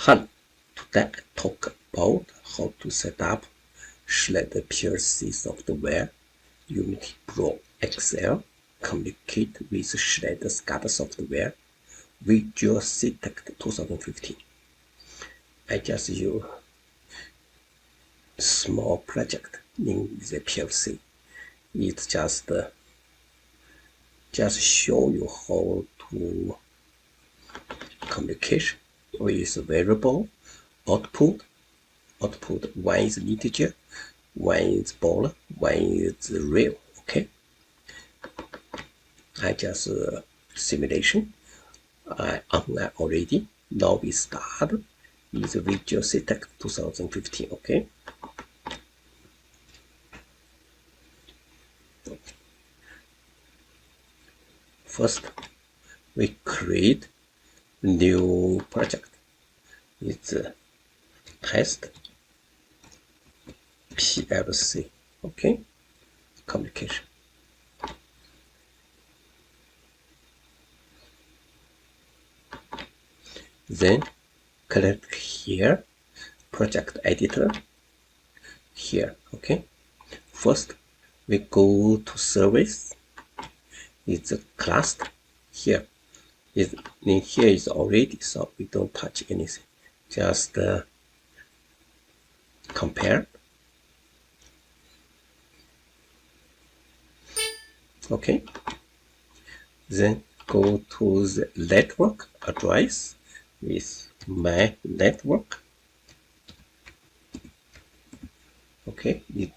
Today I talk about how to set up Shred PLC software, Unity Pro Excel, communicate with Shred SCADA software, Vijeo Citect 2015. I just use small project in the PLC. It's just show you how to communication with variable output. One is integer, one is boolean, one is real. Okay, I just simulation. I online already. Now we start with Vijeo Citect 2015. Okay. First, we create new project. It's test PLC. Okay, communication. Then click here, project editor. Here, okay. First, we go to service. It's a class here. Here is already, so we don't touch anything. Just compare. Okay. Then go to the network address with my network. Okay, it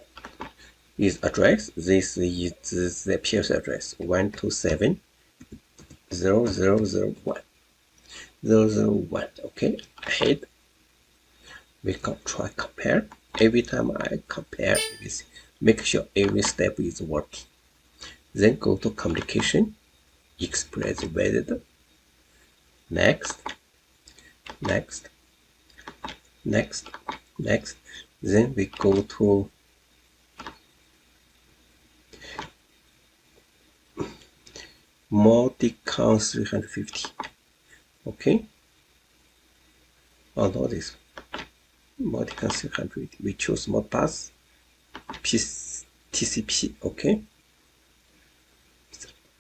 is address. This is the PLC address 127.0.0.0.0.1. Okay, add. We can try compare. Every time I compare everything, make sure every step is working. Then go to communication, express valid. Next. Then we go to Modbus 350. Okay. Oh, no, this Modbus 350. We choose Modbus TCP. Okay.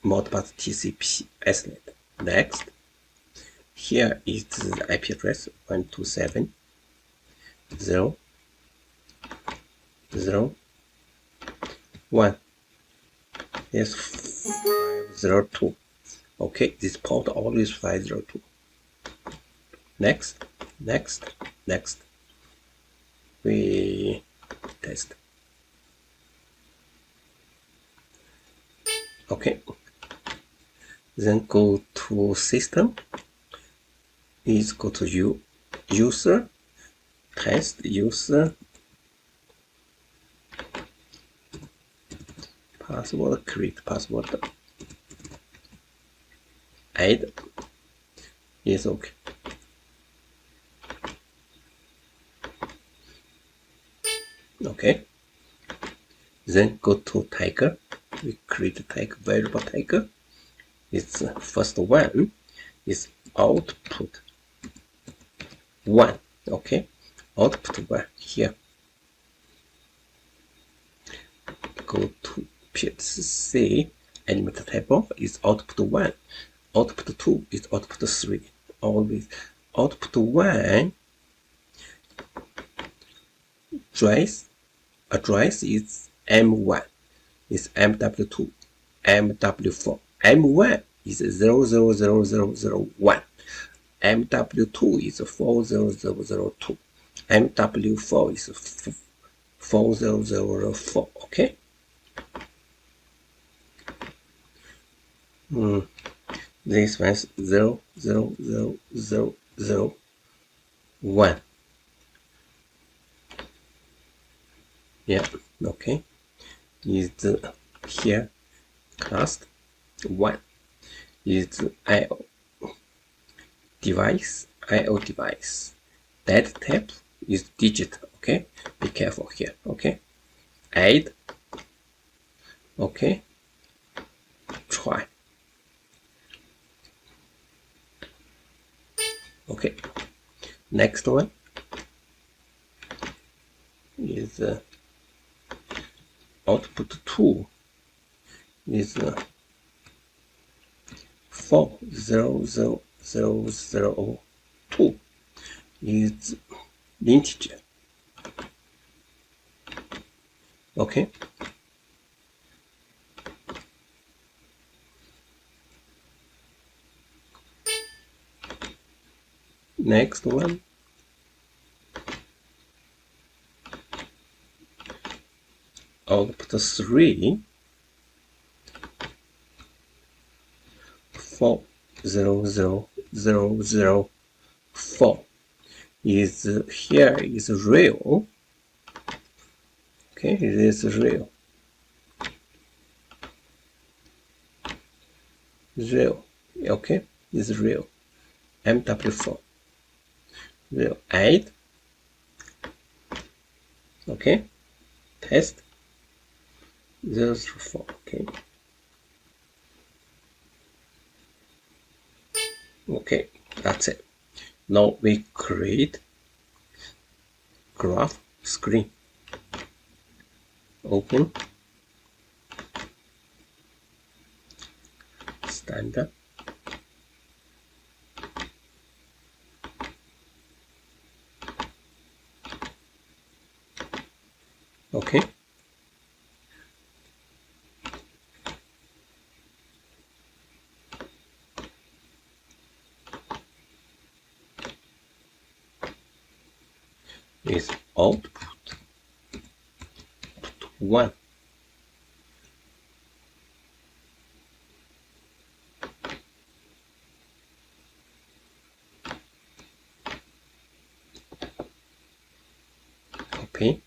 Modbus TCP Ethernet. Next. Here is the IP address 127.0.0.1. Yes, 502. Okay, this port always 502. Next. We test. Okay. Then go to system. Please go to user, test user, password, create password, add. Yes, okay. Okay. Then go to tiger. We create a tiger, variable tiger. Its first one is output 1. Okay, output 1 here. Go to PLC element table is output 1. Output 2 is output 3. Always output 1 address is M1, is MW2, MW4. M1 is 00001. MW2 is 40002. MW4 is 4004. Okay. This one is 00001. Yeah. Okay. Is here class 1 is IO device. Data type is digit. Okay, be careful here. Okay, add. Okay, try. Okay, Next one is output 2 is 40002 is integer. Okay. Next one output 3 40004 is here is real. Okay, it is real. Okay, is real. MW4 real. Add. Okay, test 004. Okay. Okay, that's it. Now we create graph screen. Open standard. Okay. Is output 1. Copy.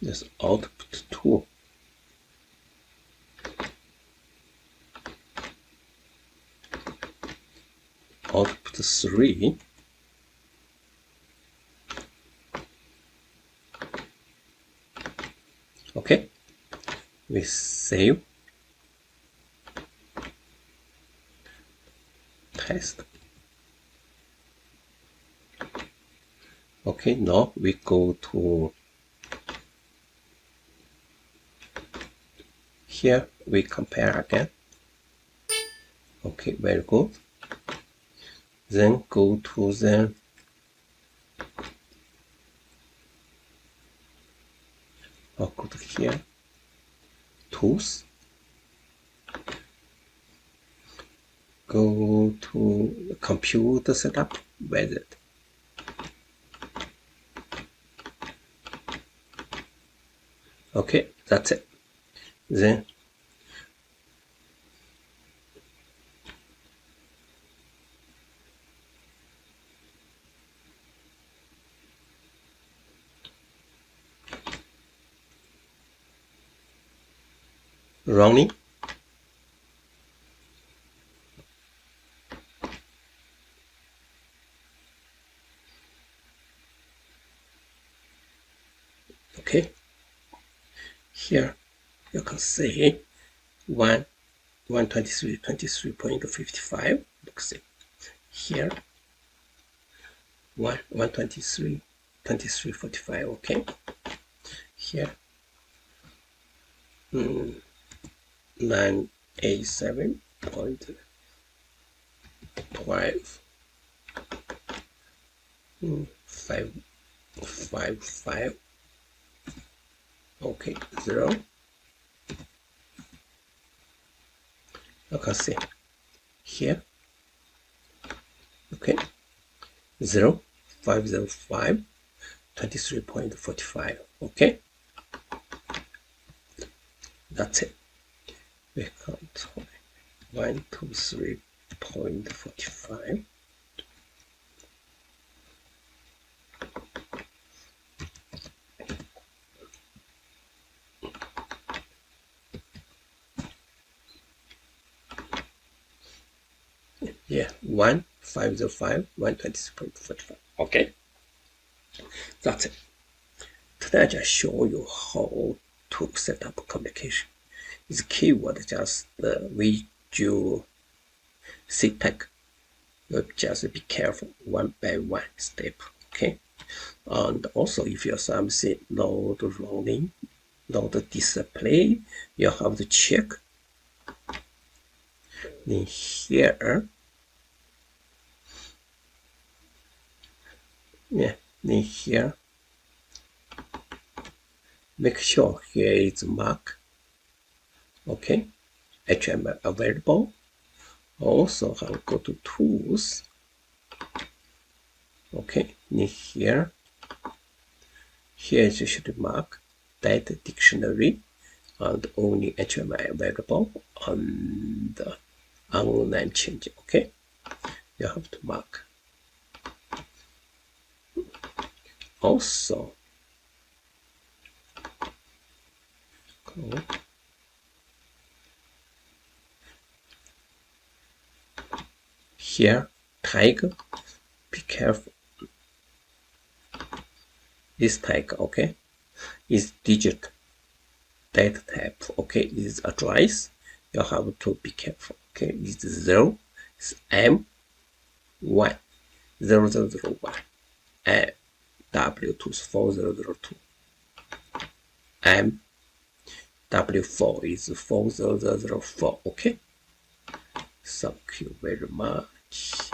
This output 2. Output 3. Okay, we save, test. Okay, now we go to here, we compare again. Okay, very good. Then go to the go to here, tools, go to the computer setup wizard. Okay, that's it. Then running. Okay, here you can see 123.55. Let's see here 123.45. Okay, here 987.12 555. Okay, 0. You can see here. Okay, 0 505 23.45. Okay, that's it. We count 123.45. Yeah, 1505 123.45. Okay, That's it. Today I just show you how to set up communication. This keyword just Vijeo Citect. Just be careful one by one step, okay? And also if you have something not running, not display, you have to check in here. Yeah, in here. Make sure here is mark. Okay, HTML available. Also I'll go to tools. Okay, in here. Here you should mark data dictionary and only HTML available and online change. Okay, you have to mark. Also, here tag, be careful. This tag, okay, is digit data type. Okay, is address. You have to be careful. Okay, is 0, is M1 0001 and W2 is 4002. M W4 is 4004. Okay, thank you very much.